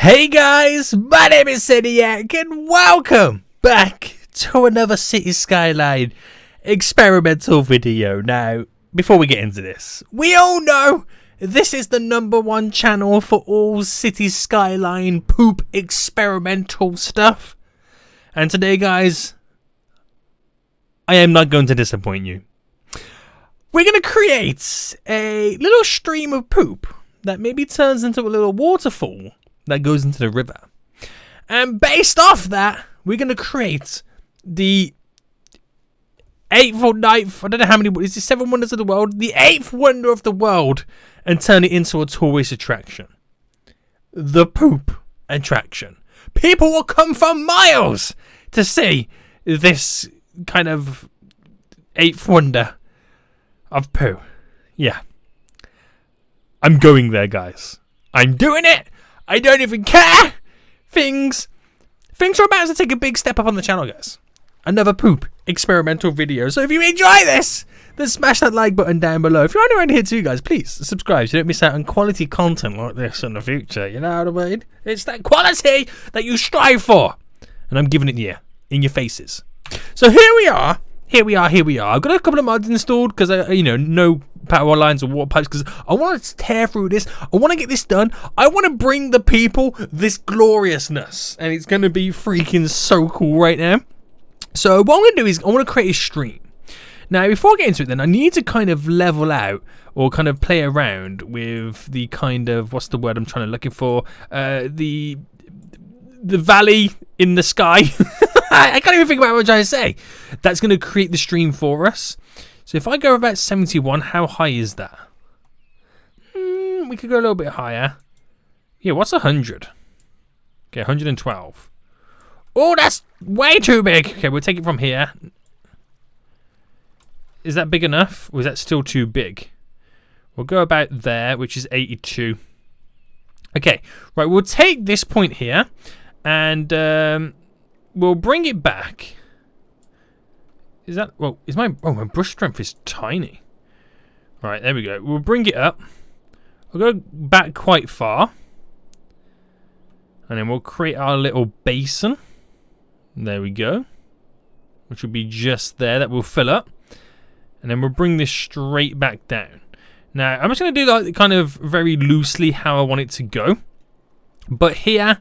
Hey guys, my name is Zeniac and welcome back to another City Skyline experimental video. Now, before we get into this, we all know this is the #1 channel for all City Skyline poop experimental stuff. And today, guys, I am not going to disappoint you. We're going to create a little stream of poop that maybe turns into a little waterfall that goes into the river. And based off that, we're going to create the 8th or 9th, I don't know how many, is it 7 wonders of the world? The 8th wonder of the world, and turn it into a tourist attraction. The poop attraction. People will come from miles to see this kind of 8th wonder of poo. Yeah. I'm going there, guys. I'm doing it. I don't even care. Things are about to take a big step up on the channel, guys. Another poop experimental video. So if you enjoy this, then smash that like button down below. If you're around here too, guys, please subscribe so you don't miss out on quality content like this in the future. You know what I mean? It's that quality that you strive for. And I'm giving it to you in your faces. So here we are. I've got a couple of mods installed because no power lines or water pipes because I want to tear through this. I want to get this done. I want to bring the people this gloriousness, and it's going to be freaking so cool right now. So what I'm going to do is I want to create a stream. Now, before I get into it, then I need to kind of level out or kind of play around with the kind of, what's the word I'm trying to looking for? The valley in the sky. I can't even think about what I'm trying to say. That's going to create the stream for us. So if I go about 71, how high is that? We could go a little bit higher. Yeah, what's 100? Okay, 112. Oh, that's way too big. Okay, we'll take it from here. Is that big enough? Or is that still too big? We'll go about there, which is 82. Okay, right, we'll take this point here. And we'll bring it back. Is that, well, is my brush strength is tiny. Right, there we go. We'll bring it up. We'll go back quite far. And then we'll create our little basin. There we go. Which will be just there. That will fill up. And then we'll bring this straight back down. Now, I'm just going to do that kind of very loosely how I want it to go. But here, I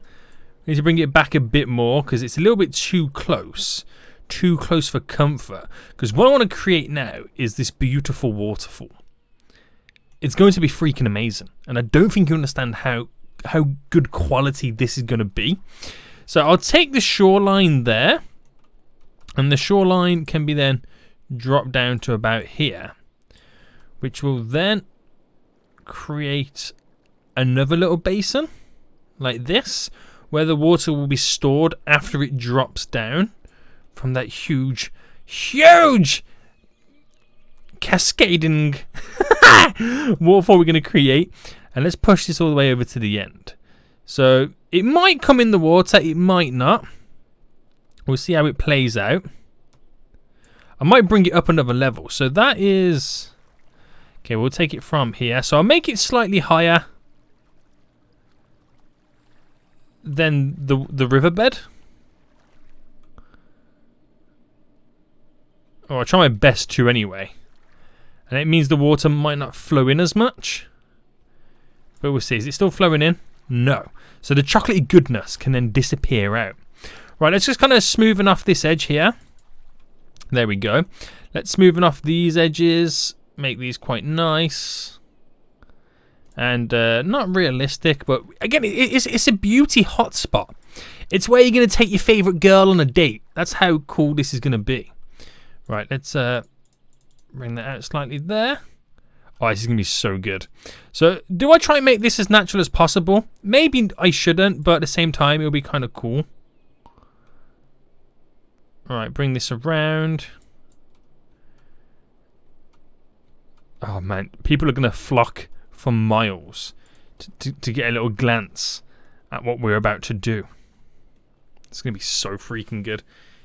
need to bring it back a bit more because it's a little bit too close. Too close for comfort. Because what I want to create now is this beautiful waterfall. It's going to be freaking amazing. And I don't think you understand how good quality this is going to be. So I'll take the shoreline there. And the shoreline can be then dropped down to about here. Which will then create another little basin. Like this. Where the water will be stored after it drops down from that huge cascading waterfall we're going to create. And let's push this all the way over to the end. So it might come in the water, it might not. We'll see how it plays out. I might bring it up another level. So that is... Okay, we'll take it from here. So I'll make it slightly higher than the riverbed. Or I'll try my best to anyway. And it means the water might not flow in as much. But we'll see. Is it still flowing in? No. So the chocolatey goodness can then disappear out. Right, let's just kind of smoothen off this edge here. There we go. Let's smoothen off these edges. Make these quite nice. And not realistic, but again, it's a beauty hotspot. It's where you're going to take your favourite girl on a date. That's how cool this is going to be. Right, let's bring that out slightly there. Oh, this is going to be so good. So, do I try and make this as natural as possible? Maybe I shouldn't, but at the same time, it'll be kind of cool. Alright, bring this around. Oh, man. People are going to flock for miles to get a little glance at what we're about to do. It's going to be so freaking good.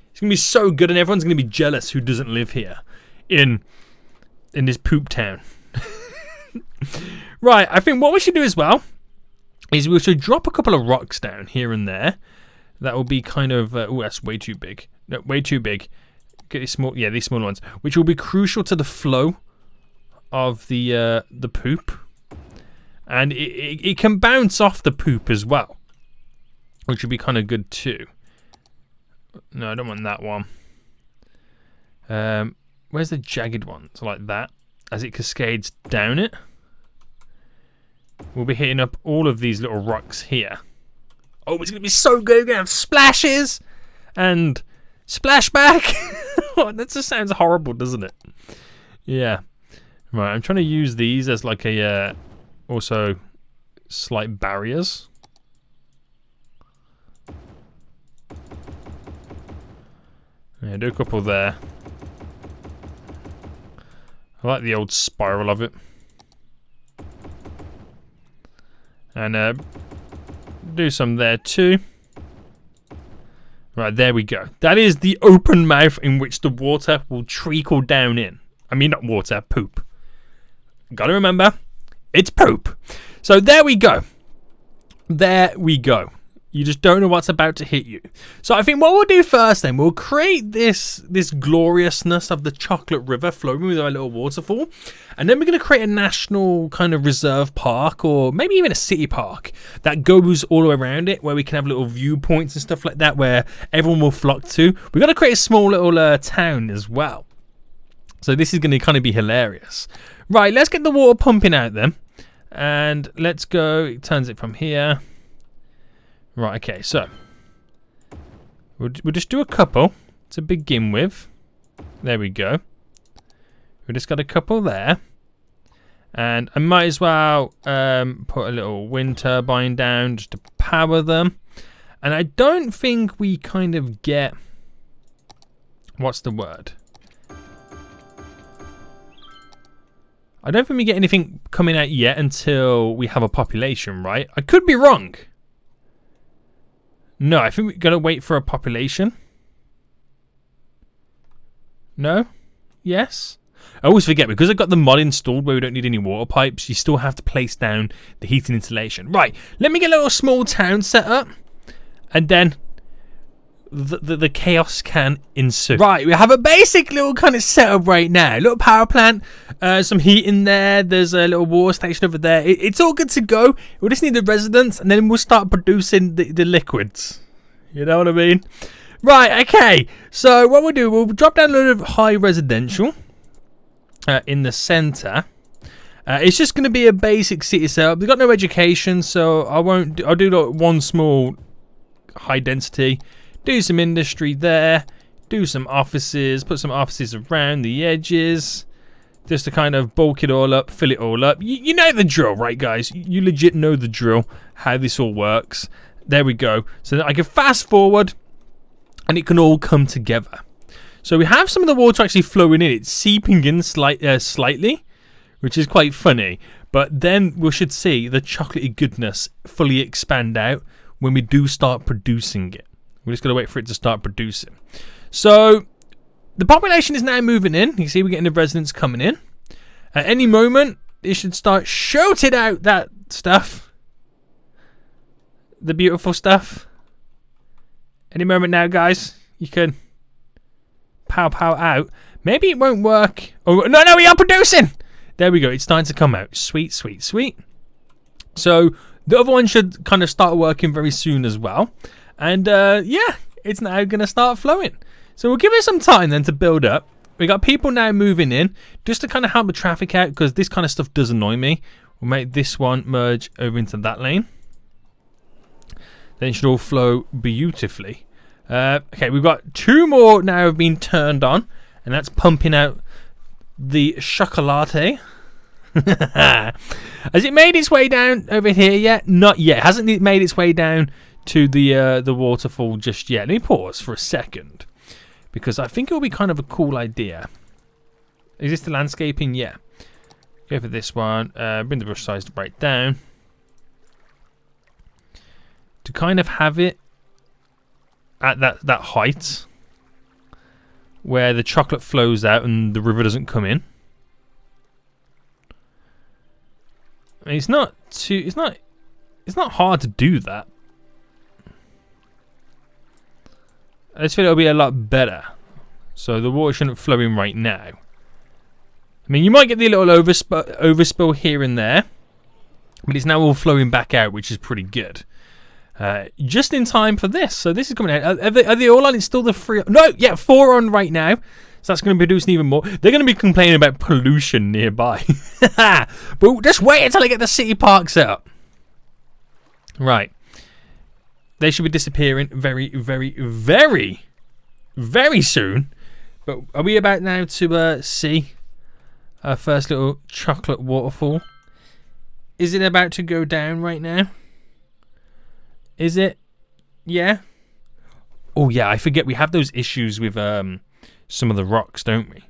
It's going to be so good, and everyone's going to be jealous who doesn't live here in this poop town. Right, I think what we should do as well is we should drop a couple of rocks down here and there. That will be kind of... oh, that's way too big. No, way too big. Get these small... yeah, these smaller ones. Which will be crucial to the flow of the poop. And it can bounce off the poop as well, which would be kind of good too. No, I don't want that one. Where's the jagged one? So like that. As it cascades down it. We'll be hitting up all of these little rocks here. Oh, it's going to be so good. We're going to have splashes and splashback. Oh, that just sounds horrible, doesn't it? Yeah. Right, I'm trying to use these as like a also slight barriers. Yeah, do a couple there. I like the old spiral of it. And do some there too. Right, there we go. That is the open mouth in which the water will trickle down in. I mean, not water, poop. Gotta remember, it's poop. So there we go. There we go. You just don't know what's about to hit you. So I think what we'll do first then, we'll create this gloriousness of the chocolate river flowing with our little waterfall. And then we're going to create a national kind of reserve park, or maybe even a city park that goes all around it, where we can have little viewpoints and stuff like that where everyone will flock to. We've got to create a small little town as well. So this is going to kind of be hilarious. Right, let's get the water pumping out then. And let's go, it turns it from here. Right, okay, so we'll just do a couple to begin with. There we go. We just got a couple there. And I might as well put a little wind turbine down just to power them. And I don't think we kind of get... what's the word? I don't think we get anything coming out yet until we have a population, right? I could be wrong. No, I think we're going to wait for a population. No? Yes? I always forget, because I've got the mod installed where we don't need any water pipes, you still have to place down the heating installation. Right, let me get a little small town set up, and then the chaos can ensue. Right, we have a basic little kind of setup right now. Little power plant, some heat in there, there's a little water station over there. It's all good to go. We'll just need the residents, and then we'll start producing the liquids. You know what I mean? Right, okay. So what we'll do, we'll drop down a little of high residential in the center. It's just going to be a basic city setup. We've got no education, so I'll do like one small high density. Do some industry there, do some offices, put some offices around the edges, just to kind of bulk it all up, fill it all up. You know the drill, right, guys? You legit know the drill, how this all works. There we go. So that I can fast forward, and it can all come together. So we have some of the water actually flowing in. It's seeping in slightly, which is quite funny. But then we should see the chocolatey goodness fully expand out when we do start producing it. We're just going to wait for it to start producing. So the population is now moving in. You can see we're getting the residents coming in. At any moment, it should start shooting out that stuff. The beautiful stuff. Any moment now, guys. You can pow out. Maybe it won't work. Oh, no, we are producing. There we go. It's starting to come out. Sweet. So the other one should kind of start working very soon as well. And yeah, it's now going to start flowing. So we'll give it some time then to build up. We got people now moving in just to kind of help the traffic out, because this kind of stuff does annoy me. We'll make this one merge over into that lane. Then it should all flow beautifully. Okay, we've got two more now have been turned on, and that's pumping out the chocolate. Has it made its way down over here yet? Not yet. Hasn't it made its way down to the waterfall just yet? Let me pause for a second, because I think it will be kind of a cool idea. Is this the landscaping? Yeah. Go for this one. Bring the brush size right down. To kind of have it at that height where the chocolate flows out and the river doesn't come in. I mean, it's not It's not hard to do that. I just feel it'll be a lot better. So the water shouldn't flow in right now. I mean, you might get the little overspill here and there, but it's now all flowing back out, which is pretty good. Just in time for this. So this is coming out. Are they all on? It's still the 3. No, yeah, 4 on right now. So that's going to be producing even more. They're going to be complaining about pollution nearby. But just wait until I get the city park set up. Right. They should be disappearing very, very, very, very soon. But are we about now to see our first little chocolate waterfall? Is it about to go down right now? Is it? Yeah. Oh yeah, I forget we have those issues with some of the rocks, don't we?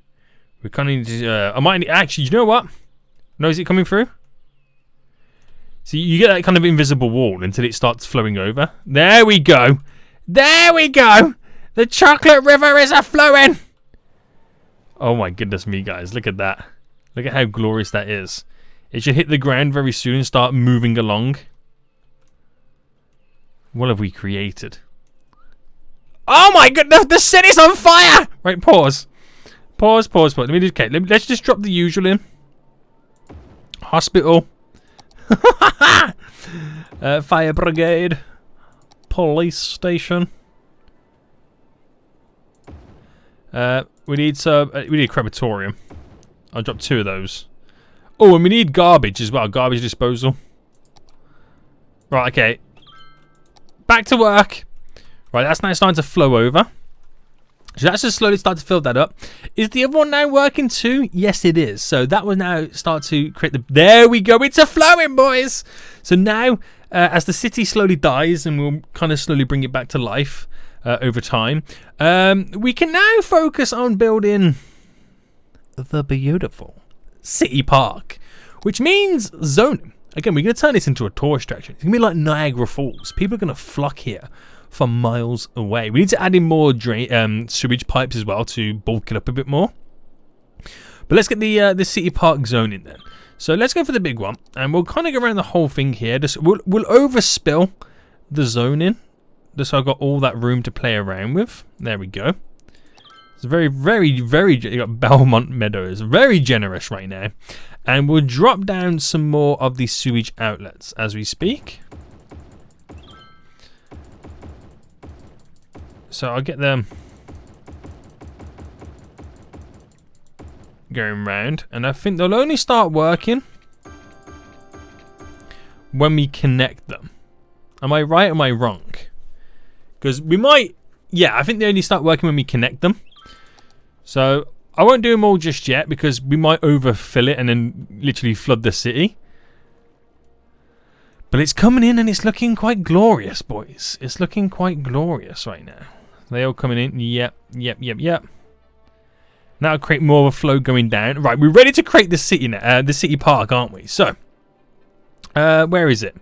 We kind of need to. I might need, actually. You know what? No, is it coming through? So you get that kind of invisible wall until it starts flowing over. There we go. There we go. The chocolate river is a-flowing. Oh my goodness me, guys. Look at that. Look at how glorious that is. It should hit the ground very soon and start moving along. What have we created? Oh my goodness, the city's on fire! Right, pause. Pause. Let me just, okay, let's just drop the usual in. Hospital. Fire brigade. Police station. We need a crematorium. I'll drop 2 of those. Oh, and we need garbage as well. Garbage disposal. Right, okay. Back to work. Right, that's now starting to flow over. So that's just slowly start to fill that up. Is the other one now working too? Yes, it is. So that will now start to create the... There we go. It's a-flowing, boys. So now, as the city slowly dies, and we'll kind of slowly bring it back to life over time, we can now focus on building the beautiful city park, which means zoning. Again, we're going to turn this into a tourist attraction. It's going to be like Niagara Falls. People are going to flock here from miles away. We need to add in more sewage pipes as well to bulk it up a bit more. But let's get the city park zoning then. So let's go for the big one, and we'll kind of go around the whole thing here. We'll overspill the zoning, just so I've got all that room to play around with. There we go. It's very, very, very... You got Belmont Meadows. Very generous right now. And we'll drop down some more of these sewage outlets as we speak. So I'll get them going round, and I think they'll only start working when we connect them. Am I right or am I wrong? Because we might... Yeah, I think they only start working when we connect them. So I won't do them all just yet, because we might overfill it and then literally flood the city. But it's coming in and it's looking quite glorious, boys. It's looking quite glorious right now. They all coming in. Yep. That'll create more of a flow going down. Right, we're ready to create the city now, the city park, aren't we? So, where is it?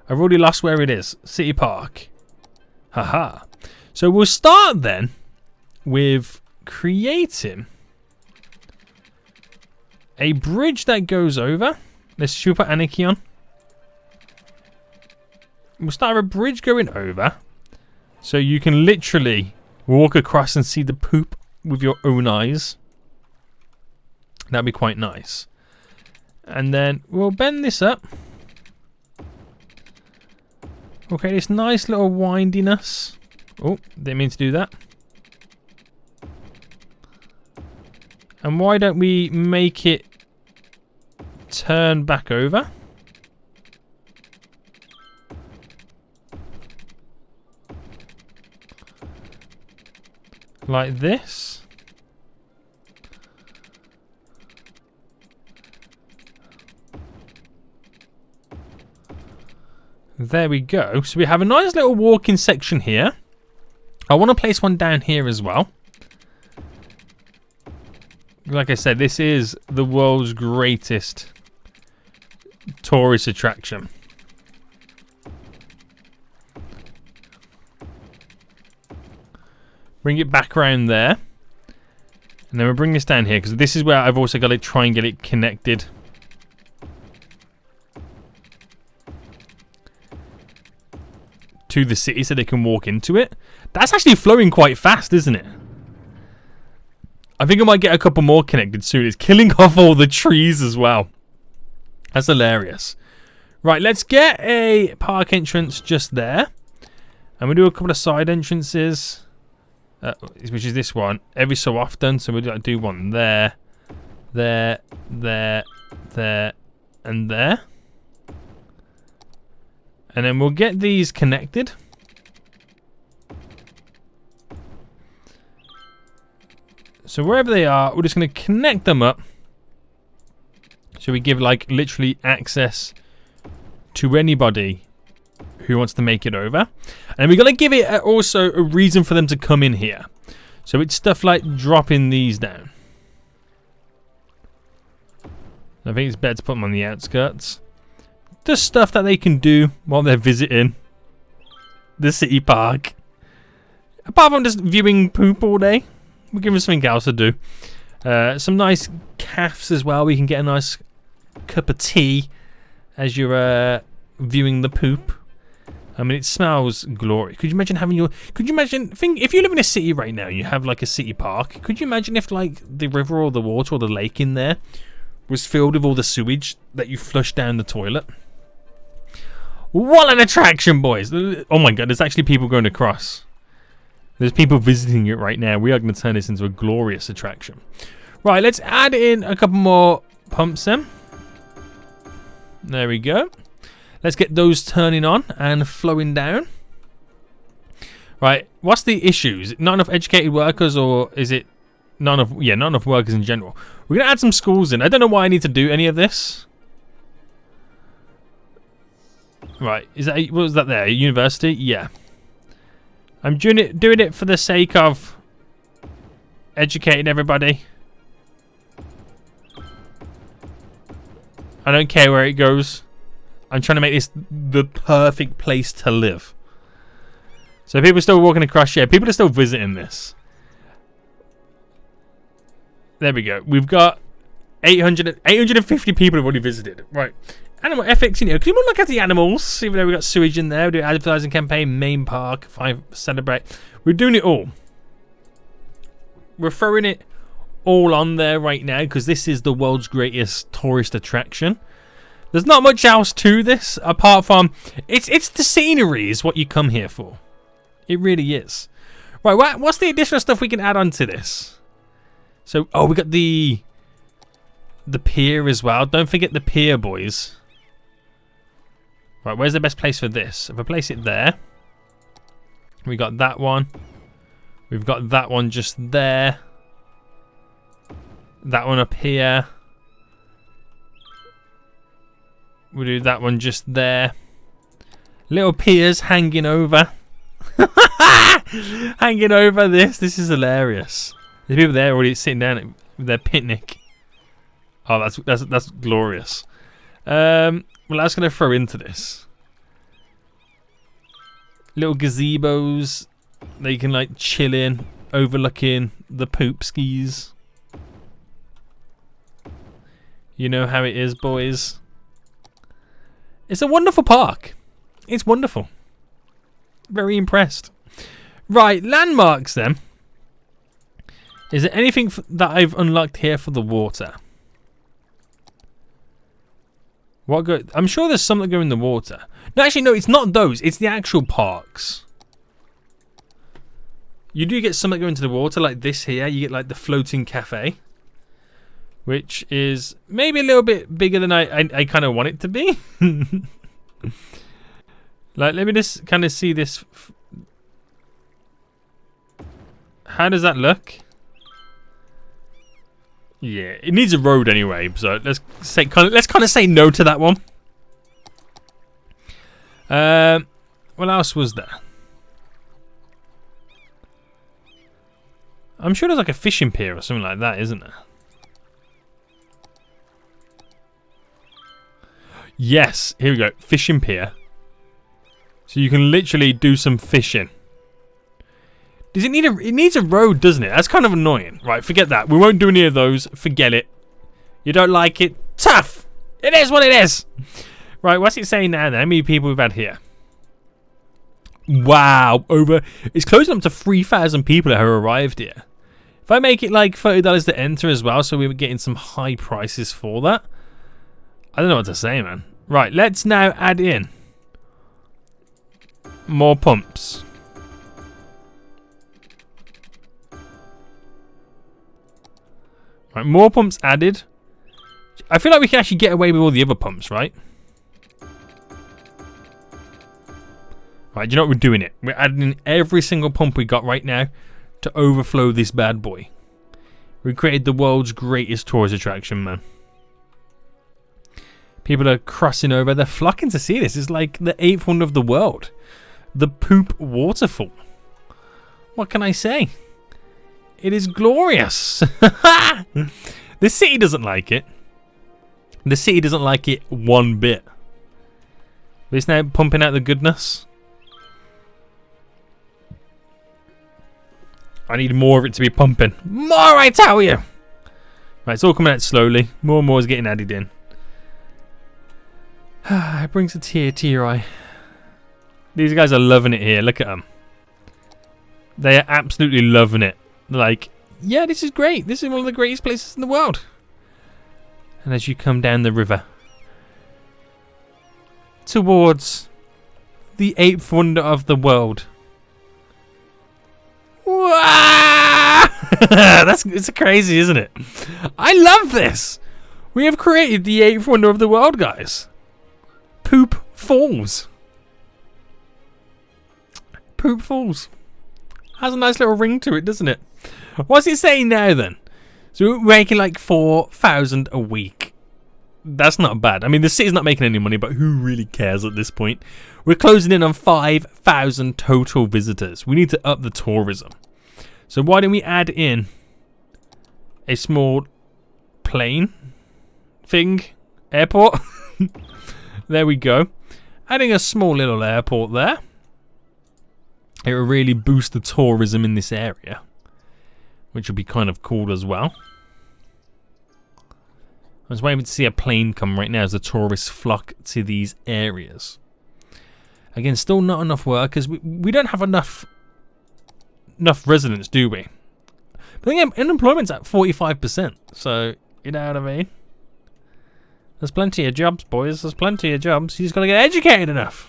I've already lost where it is. City park. Haha. So we'll start then with creating a bridge that goes over. Let's shoot put Anarchy on. We'll start a bridge going over, so you can literally walk across and see the poop with your own eyes. That'd be quite nice. And then we'll bend this up. Okay, this nice little windiness. Oh, didn't mean to do that. And why don't we make it turn back over? Like this. There we go. So we have a nice little walking section here. I want to place one down here as well. Like I said, this is the world's greatest tourist attraction. Bring it back around there. And then we'll bring this down here, because this is where I've also got to try and get it connected to the city so they can walk into it. That's actually flowing quite fast, isn't it? I think I might get a couple more connected soon. It's killing off all the trees as well. That's hilarious. Right, let's get a park entrance just there. And we'll do a couple of side entrances. Which is this one. Every so often. So we'll do one there. There. There. There. And there. And then we'll get these connected. So wherever they are, we're just going to connect them up. So we give like literally access to anybody who wants to make it over. And we're going to give it also a reason for them to come in here. So it's stuff like dropping these down. I think it's better to put them on the outskirts. Just stuff that they can do while they're visiting the city park. Apart from just viewing poop all day, we'll give them something else to do. Some nice cafes as well. We can get a nice cup of tea as you're viewing the poop. I mean, it smells glorious. Could you imagine having your... Could you imagine... if you live in a city right now, you have like a city park. Could you imagine if like the river or the water or the lake in there was filled with all the sewage that you flush down the toilet? What an attraction, boys. Oh my god, there's actually people going across. There's people visiting it right now. We are going to turn this into a glorious attraction. Right, let's add in a couple more pumps then. There we go. Let's get those turning on and flowing down. Right, what's the issues? Not enough educated workers, or is it not enough workers in general? We're going to add some schools in. I don't know why I need to do any of this. Right, what was that there? A university? Yeah. I'm doing it for the sake of educating everybody. I don't care where it goes. I'm trying to make this the perfect place to live. So people are still walking across. Yeah, people are still visiting this. There we go. We've got 850 people have already visited. Right. Animal ethics, you know, can we look at the animals? Even though we've got sewage in there, we do advertising campaign, main park, 5 celebrate. We're doing it all. We're throwing it all on there right now because this is the world's greatest tourist attraction. There's not much else to this apart from it's the scenery is what you come here for. It really is. Right, what's the additional stuff we can add on to this? So, oh, we got the pier as well. Don't forget the pier, boys. Right, where's the best place for this? If I place it there, we got that one. We've got that one just there. That one up here. We'll do that one just there. Little piers hanging over. Hanging over this. This is hilarious. There's people there already sitting down with their picnic. Oh, that's glorious. Well, I was going to throw into this. Little gazebos. They can like chill in, overlooking the poop skis. You know how it is, boys. It's a wonderful park. It's wonderful. Very impressed. Right, landmarks then. Is there anything that I've unlocked here for the water? I'm sure there's some that go in the water. No, actually, no, it's not those. It's the actual parks. You do get some that go into the water, like this here. You get like the floating cafe, which is maybe a little bit bigger than I kind of want it to be. Like, let me just kind of see this. How does that look? Yeah, it needs a road anyway, so let's kind of say no to that one. What else was there? I'm sure there's like a fishing pier or something like that, isn't there? Yes, here we go, fishing pier. So you can literally do some fishing. Does it need it needs a road, doesn't it? That's kind of annoying. Right, forget that. We won't do any of those. Forget it. You don't like it? Tough! It is what it is! Right, what's it saying now then? How many people we've had here? Wow, it's closing up to 3,000 people that have arrived here. If I make it like $30 to enter as well, so we were getting some high prices for that. I don't know what to say, man. Right, let's now add in more pumps. Right, more pumps added. I feel like we can actually get away with all the other pumps, right? Right, do you know what? We're doing it. We're adding in every single pump we got right now to overflow this bad boy. We created the world's greatest tourist attraction, man. People are crossing over. They're flocking to see this. It's like the 8th wonder of the world. The poop waterfall. What can I say? It is glorious. The city doesn't like it. The city doesn't like it one bit. But it's now pumping out the goodness. I need more of it to be pumping. More, I tell you. Right, it's all coming out slowly. More and more is getting added in. It brings a tear to your eye. These guys are loving it here. Look at them. They are absolutely loving it. Like, yeah, this is great. This is one of the greatest places in the world. And as you come down the river towards the 8th wonder of the world. It's crazy, isn't it? I love this. We have created the 8th wonder of the world, guys. Poop Falls. Poop Falls. Has a nice little ring to it, doesn't it? What's it saying now then? So we're making like 4,000 a week. That's not bad. I mean, the city's not making any money, but who really cares at this point? We're closing in on 5,000 total visitors. We need to up the tourism. So why don't we add in a small plane thing? Airport? There we go. Adding a small little airport there. It will really boost the tourism in this area, which will be kind of cool as well. I was waiting to see a plane come right now as the tourists flock to these areas. Again, still not enough workers. We don't have enough residents, do we? But again, unemployment's at 45%. So, you know what I mean? There's plenty of jobs, boys. There's plenty of jobs. You just got to get educated enough.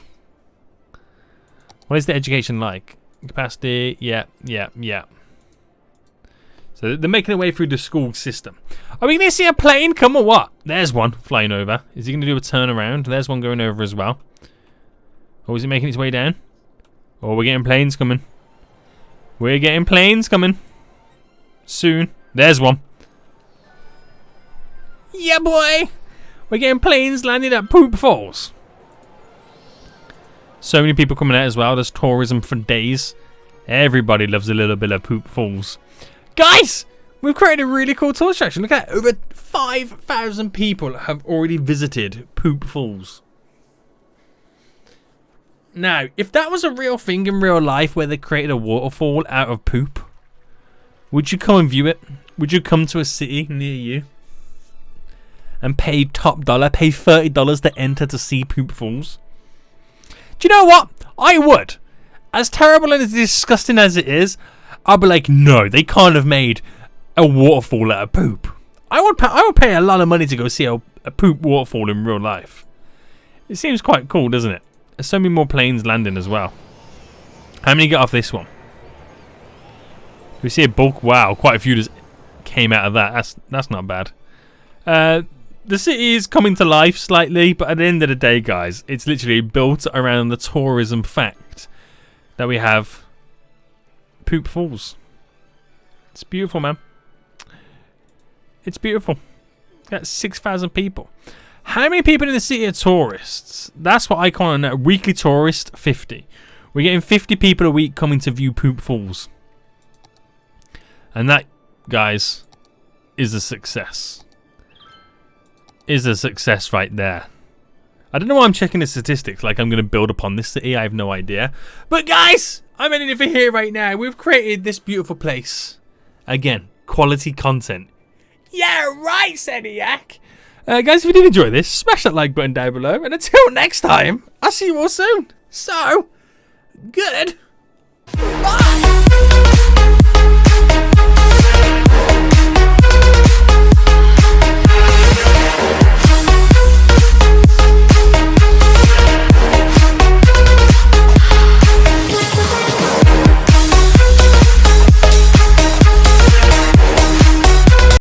What is the education like? Capacity? Yeah. So they're making their way through the school system. Are we going to see a plane come or what? There's one flying over. Is he going to do a turnaround? There's one going over as well. Or is it making its way down? Oh, we're getting planes coming. We're getting planes coming. Soon. There's one. Yeah, boy. We're getting planes landing at Poop Falls. So many people coming out as well. There's tourism for days. Everybody loves a little bit of Poop Falls. Guys, we've created a really cool tourist attraction. Look at that. Over 5,000 people have already visited Poop Falls. Now, if that was a real thing in real life where they created a waterfall out of poop, would you come and view it? Would you come to a city near you and pay top dollar, pay $30 to enter to see Poop Falls? Do you know what? I would. As terrible and as disgusting as it is, I'd be like, no, they can't have made a waterfall out of poop. I would pay a lot of money to go see a poop waterfall in real life. It seems quite cool, doesn't it? There's so many more planes landing as well. How many get off this one? We see a bulk. Wow, quite a few just came out of that. That's not bad. The city is coming to life slightly, but at the end of the day, guys, it's literally built around the tourism fact that we have Poop Falls. It's beautiful, man. It's beautiful. That's 6,000 people. How many people in the city are tourists? That's what I call a weekly tourist, 50. We're getting 50 people a week coming to view Poop Falls. And that, guys, is a success. Is a success right there. I don't know why I'm checking the statistics like I'm going to build upon this city. I have no idea. But guys, I'm ending it for here right now. We've created this beautiful place. Again, quality content. Yeah, right, Seniac. Guys, if you did enjoy this, smash that like button down below. And until next time, I'll see you all soon. So, Good.